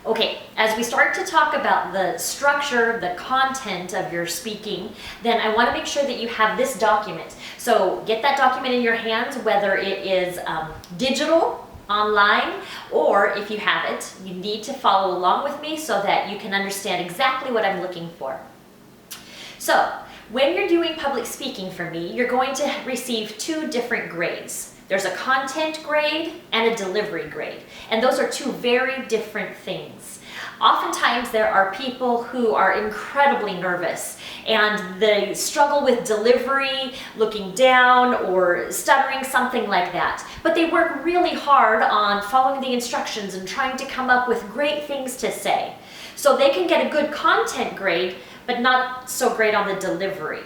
Okay, as we start to talk about the structure, the content of your speaking, then I want to make sure that you have this document. So get that document in your hands, whether it is digital, online, or if you have it, you need to follow along with me so that you can understand exactly what I'm looking for. So, when you're doing public speaking for me, you're going to receive two different grades. There's a content grade and a delivery grade, and those are two very different things. Oftentimes there are people who are incredibly nervous and they struggle with delivery, looking down or stuttering, something like that. But they work really hard on following the instructions and trying to come up with great things to say. So they can get a good content grade, but not so great on the delivery.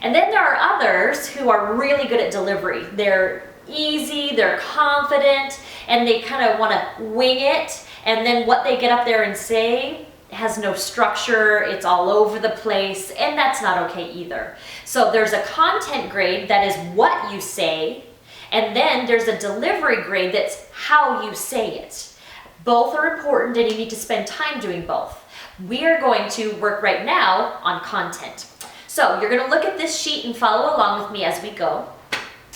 And then there are others who are really good at delivery. They're easy, they're confident, and they kind of want to wing it, and then what they get up there and say has no structure, it's all over the place, and that's not okay either. So there's a content grade that is what you say, and then there's a delivery grade that's how you say it. Both are important and you need to spend time doing both. We are going to work right now on content. So you're going to look at this sheet and follow along with me as we go.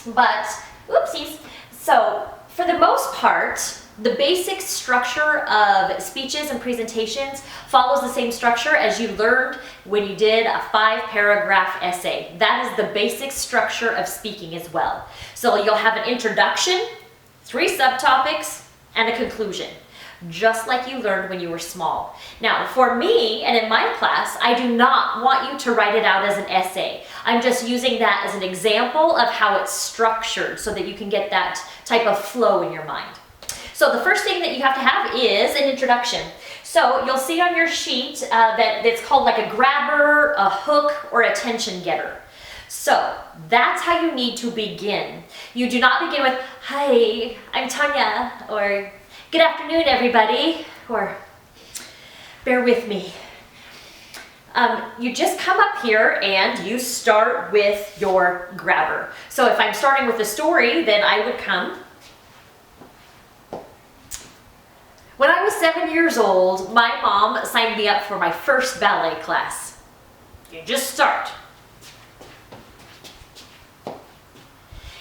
But, whoopsies. So for the most part, the basic structure of speeches and presentations follows the same structure as you learned when you did a 5-paragraph essay. That is the basic structure of speaking as well. So you'll have an introduction, 3 subtopics, and a conclusion, just like you learned when you were small. Now, for me and in my class, I do not want you to write it out as an essay. I'm just using that as an example of how it's structured so that you can get that type of flow in your mind. So the first thing that you have to have is an introduction. So you'll see on your sheet that it's called like a grabber, a hook, or a attention getter. So that's how you need to begin. You do not begin with, "Hi, I'm Tanya," or "Good afternoon, everybody," or "Bear with me." You just come up here and you start with your grabber. So if I'm starting with a story, then I would come. When I was 7 years old, my mom signed me up for my first ballet class. You just start.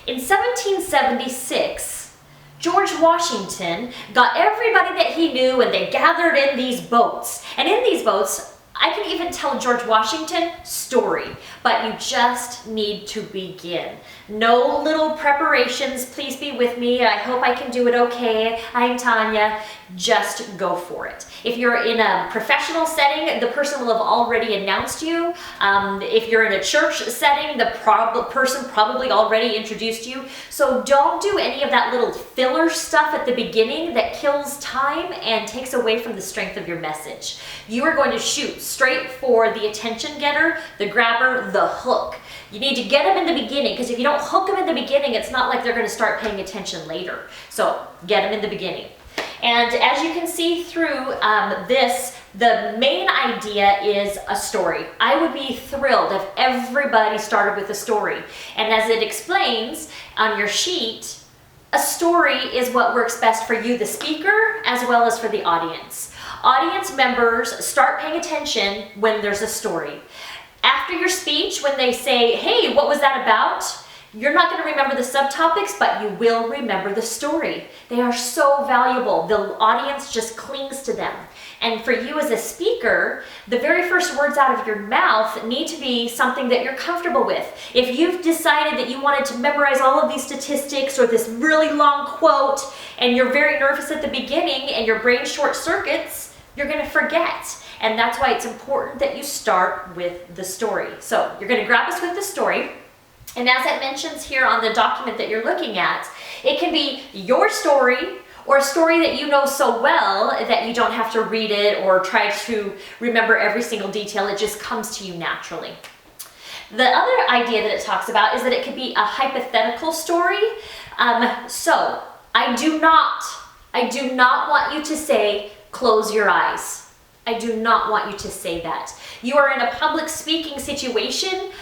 In 1776, George Washington got everybody that he knew and they gathered in these boats. And in these boats, I can even tell George Washington story, but you just need to begin. No little preparations, please be with me. I hope I can do it okay. I'm Tanya. Just go for it. If you're in a professional setting, the person will have already announced you. If you're in a church setting, the person probably already introduced you. So don't do any of that little filler stuff at the beginning that kills time and takes away from the strength of your message. You are going to shoot straight for the attention getter, the grabber, the hook. You need to get them in the beginning, because if you don't hook them in the beginning, it's not like they're going to start paying attention later. So get them in the beginning. And as you can see through this, the main idea is a story. I would be thrilled if everybody started with a story. And as it explains on your sheet, a story is what works best for you, the speaker, as well as for the audience. Audience members start paying attention when there's a story. After your speech, when they say, "Hey, what was that about?" You're not going to remember the subtopics, but you will remember the story. They are so valuable. The audience just clings to them. And for you as a speaker, the very first words out of your mouth need to be something that you're comfortable with. If you've decided that you wanted to memorize all of these statistics or this really long quote, and you're very nervous at the beginning and your brain short circuits, you're going to forget. And that's why it's important that you start with the story. So you're going to grab us with the story. And as it mentions here on the document that you're looking at, it can be your story or a story that you know so well that you don't have to read it or try to remember every single detail. It just comes to you naturally. The other idea that it talks about is that it could be a hypothetical story. So I do not want you to say, "Close your eyes." I do not want you to say that. You are in a public speaking situation.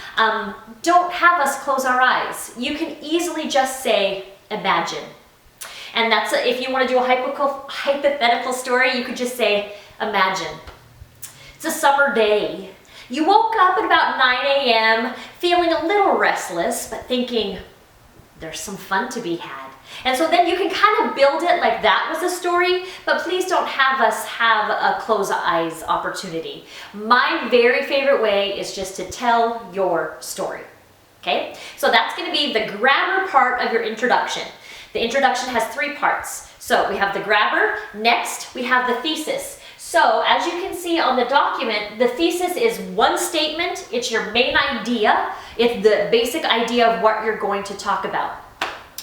Don't have us close our eyes. You can easily just say, "Imagine." And that's, if you want to do a hypothetical story, you could just say, imagine. It's a summer day. You woke up at about 9 a.m. feeling a little restless, but thinking, there's some fun to be had. And so then you can kind of build it like that was a story, but please don't have us have a close eyes opportunity. My very favorite way is just to tell your story. Okay, so that's going to be the grabber part of your introduction. The introduction has 3 parts. So we have the grabber, next we have the thesis. So as you can see on the document, the thesis is one statement, it's your main idea, it's the basic idea of what you're going to talk about.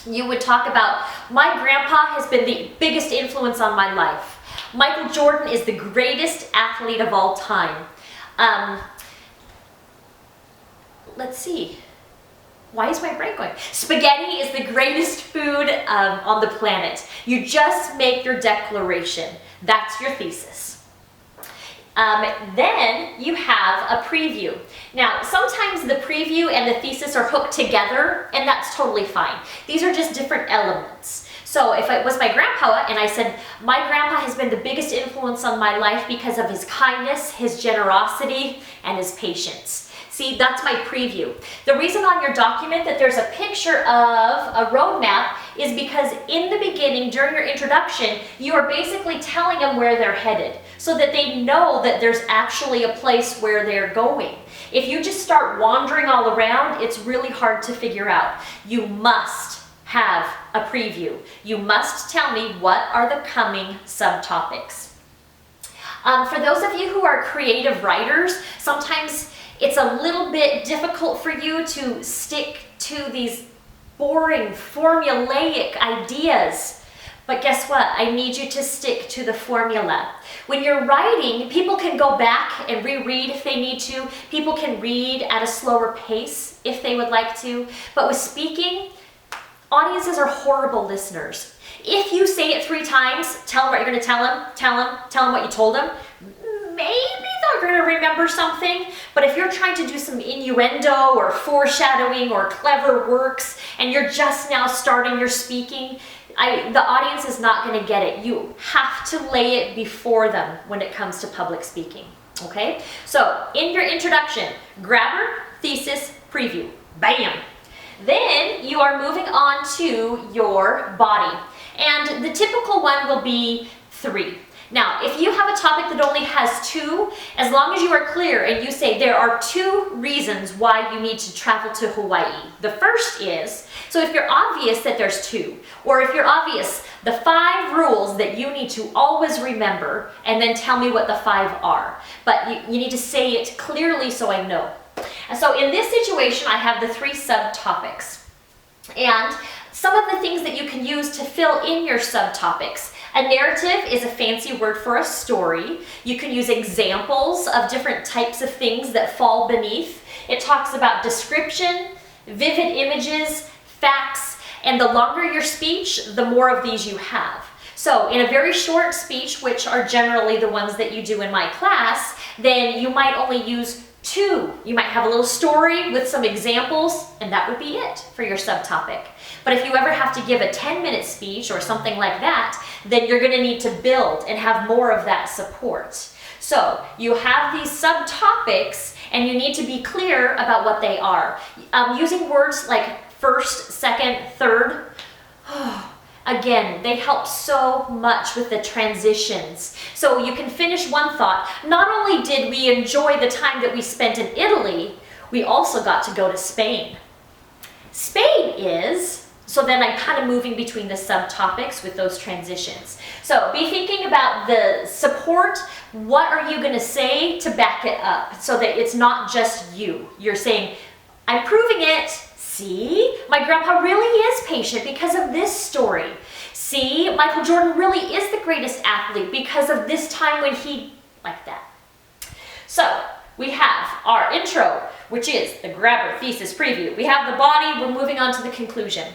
You would talk about, my grandpa has been the biggest influence on my life. Michael Jordan is the greatest athlete of all time. Let's see. Why is my brain going? Spaghetti is the greatest food on the planet. You just make your declaration. That's your thesis. Then you have a preview. Now, sometimes the preview and the thesis are hooked together, and that's totally fine. These are just different elements. So if it was my grandpa and I said, my grandpa has been the biggest influence on my life because of his kindness, his generosity, and his patience. See, that's my preview. The reason on your document that there's a picture of a roadmap is because in the beginning, during your introduction, you are basically telling them where they're headed so that they know that there's actually a place where they're going. If you just start wandering all around, it's really hard to figure out. You must have a preview. You must tell me what are the coming subtopics. For those of you who are creative writers, sometimes it's a little bit difficult for you to stick to these boring, formulaic ideas. But guess what? I need you to stick to the formula. When you're writing, people can go back and reread if they need to. People can read at a slower pace if they would like to. But with speaking, audiences are horrible listeners. If you say it 3 times, tell them what you're going to tell them what you told them, maybe they're going to remember something. But if you're trying to do some innuendo or foreshadowing or clever works and you're just now starting your speaking, the audience is not going to get it. You have to lay it before them when it comes to public speaking. Okay? So in your introduction, grabber, thesis, preview. Bam! Then you are moving on to your body. And the typical one will be 3. Now, if you have a topic that only has 2, as long as you are clear and you say there are 2 reasons why you need to travel to Hawaii. The first is, so if you're obvious that there's 2, or if you're obvious, the 5 rules that you need to always remember, and then tell me what the 5 are. But you need to say it clearly so I know. And so in this situation, I have the 3 subtopics. And some of the things that you can use to fill in your subtopics. A narrative is a fancy word for a story. You can use examples of different types of things that fall beneath. It talks about description, vivid images, facts, and the longer your speech, the more of these you have. So in a very short speech, which are generally the ones that you do in my class, then you might only use 2. You might have a little story with some examples, and that would be it for your subtopic. But if you ever have to give a 10-minute speech or something like that, then you're going to need to build and have more of that support. So you have these subtopics, and you need to be clear about what they are. Using words like first, second, third, again, they help so much with the transitions. So you can finish one thought. Not only did we enjoy the time that we spent in Italy, we also got to go to Spain. Spain is... So then I'm kind of moving between the subtopics with those transitions. So be thinking about the support. What are you going to say to back it up so that it's not just you? You're saying, I'm proving it. See, my grandpa really is patient because of this story. See, Michael Jordan really is the greatest athlete because of this time when he, like that. So we have our intro, which is the grabber, thesis, preview. We have the body. We're moving on to the conclusion.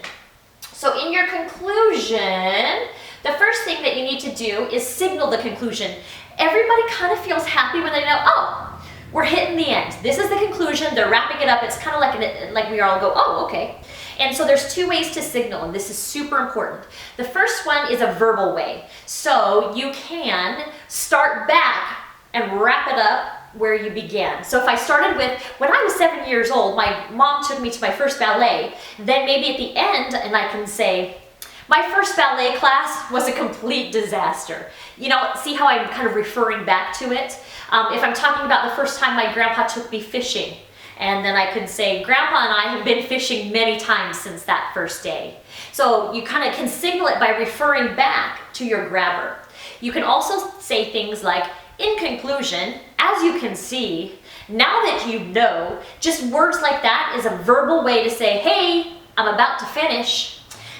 So in your conclusion, the first thing that you need to do is signal the conclusion. Everybody kind of feels happy when they know, oh, we're hitting the end. This is the conclusion. They're wrapping it up. It's kind of like we all go, oh, okay. And so there's two ways to signal, and this is super important. The first one is a verbal way. So you can start back and wrap it up where you began. So if I started with, when I was 7 years old, my mom took me to my first ballet, then maybe at the end, and I can say, my first ballet class was a complete disaster. You know, see how I'm kind of referring back to it? If I'm talking about the first time my grandpa took me fishing, and then I could say, Grandpa and I have been fishing many times since that first day. So you kind of can signal it by referring back to your grabber. You can also say things like, in conclusion, as you can see, now that you know, just words like that is a verbal way to say, hey, I'm about to finish.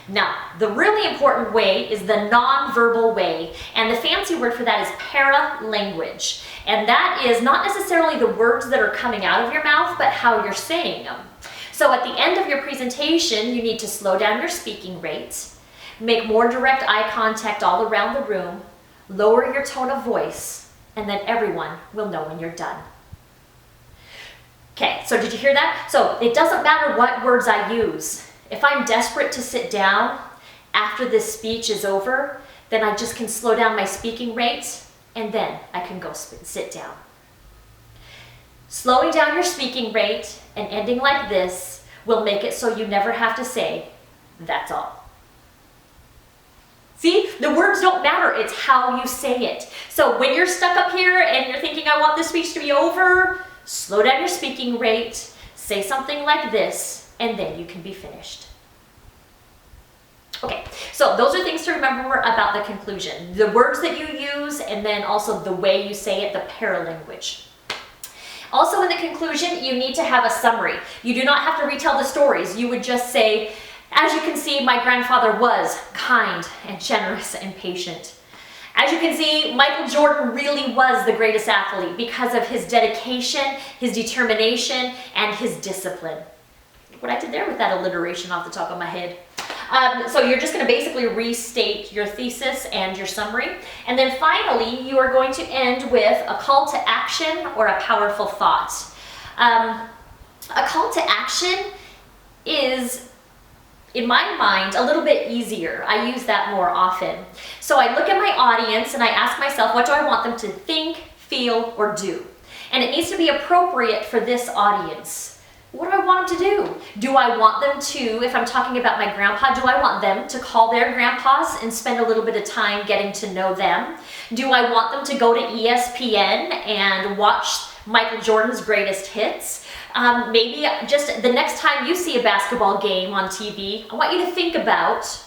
Now, the really important way is the non-verbal way, and the fancy word for that is paralanguage. And that is not necessarily the words that are coming out of your mouth, but how you're saying them. So at the end of your presentation, you need to slow down your speaking rate, make more direct eye contact all around the room, lower your tone of voice, and then everyone will know when you're done. Okay, so did you hear that? So it doesn't matter what words I use. If I'm desperate to sit down after this speech is over, then I just can slow down my speaking rate and then I can go sit down. Slowing down your speaking rate and ending like this will make it so you never have to say, that's all. See, the words don't matter, it's how you say it. So when you're stuck up here and you're thinking, I want this speech to be over, slow down your speaking rate, say something like this, and then you can be finished. Okay, so those are things to remember about the conclusion. The words that you use, and then also the way you say it, the paralanguage. Also in the conclusion, you need to have a summary. You do not have to retell the stories. You would just say, as you can see, my grandfather was kind and generous and patient. As you can see, Michael Jordan really was the greatest athlete because of his dedication, his determination, and his discipline. What I did there with that alliteration off the top of my head. So you're just going to basically restate your thesis and your summary. And then finally, you are going to end with a call to action or a powerful thought. A call to action is, in my mind, a little bit easier. I use that more often. So I look at my audience and I ask myself, what do I want them to think, feel, or do? And it needs to be appropriate for this audience. What do I want them to do? Do I want them to, if I'm talking about my grandpa, do I want them to call their grandpas and spend a little bit of time getting to know them? Do I want them to go to ESPN and watch Michael Jordan's greatest hits? Maybe just the next time you see a basketball game on TV, I want you to think about,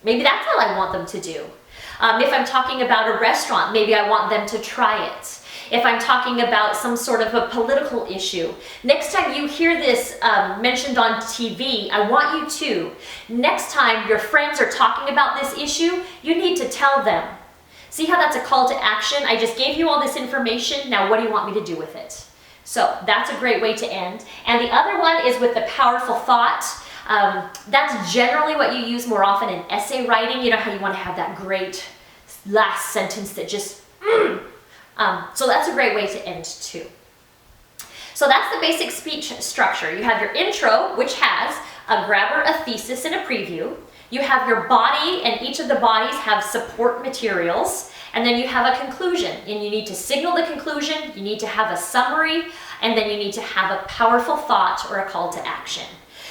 maybe that's all I want them to do. If I'm talking about a restaurant, maybe I want them to try it. If I'm talking about some sort of a political issue, next time you hear this mentioned on TV, I want you to, next time your friends are talking about this issue, you need to tell them. See how that's a call to action? I just gave you all this information, now what do you want me to do with it? So that's a great way to end. And the other one is with the powerful thought. That's generally what you use more often in essay writing. You know how you want to have that great last sentence that just, so that's a great way to end too. So that's the basic speech structure. You have your intro, which has a grabber, a thesis, and a preview. You have your body, and each of the bodies have support materials. And then you have a conclusion, and you need to signal the conclusion, you need to have a summary, and then you need to have a powerful thought or a call to action.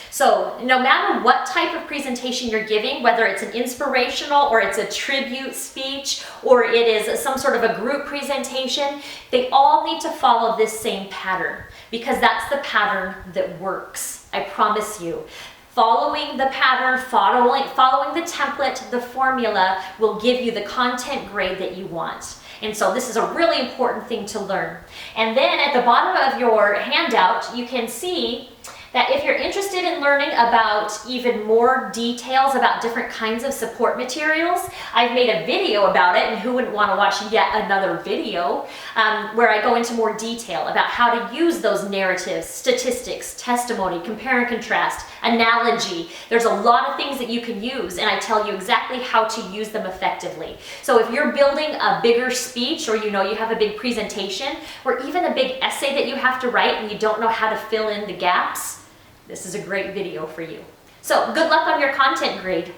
So no matter what type of presentation you're giving, whether it's an inspirational or it's a tribute speech or it is some sort of a group presentation, they all need to follow this same pattern because that's the pattern that works. I promise you. Following the pattern, following the template, the formula will give you the content grade that you want. And so this is a really important thing to learn. And then at the bottom of your handout, you can see that if you're interested in learning about even more details about different kinds of support materials, I've made a video about it, and who wouldn't want to watch yet another video where I go into more detail about how to use those narratives, statistics, testimony, compare and contrast, analogy. There's a lot of things that you can use, and I tell you exactly how to use them effectively. So if you're building a bigger speech, or you know you have a big presentation, or even a big essay that you have to write and you don't know how to fill in the gaps, this is a great video for you. So good luck on your content grade.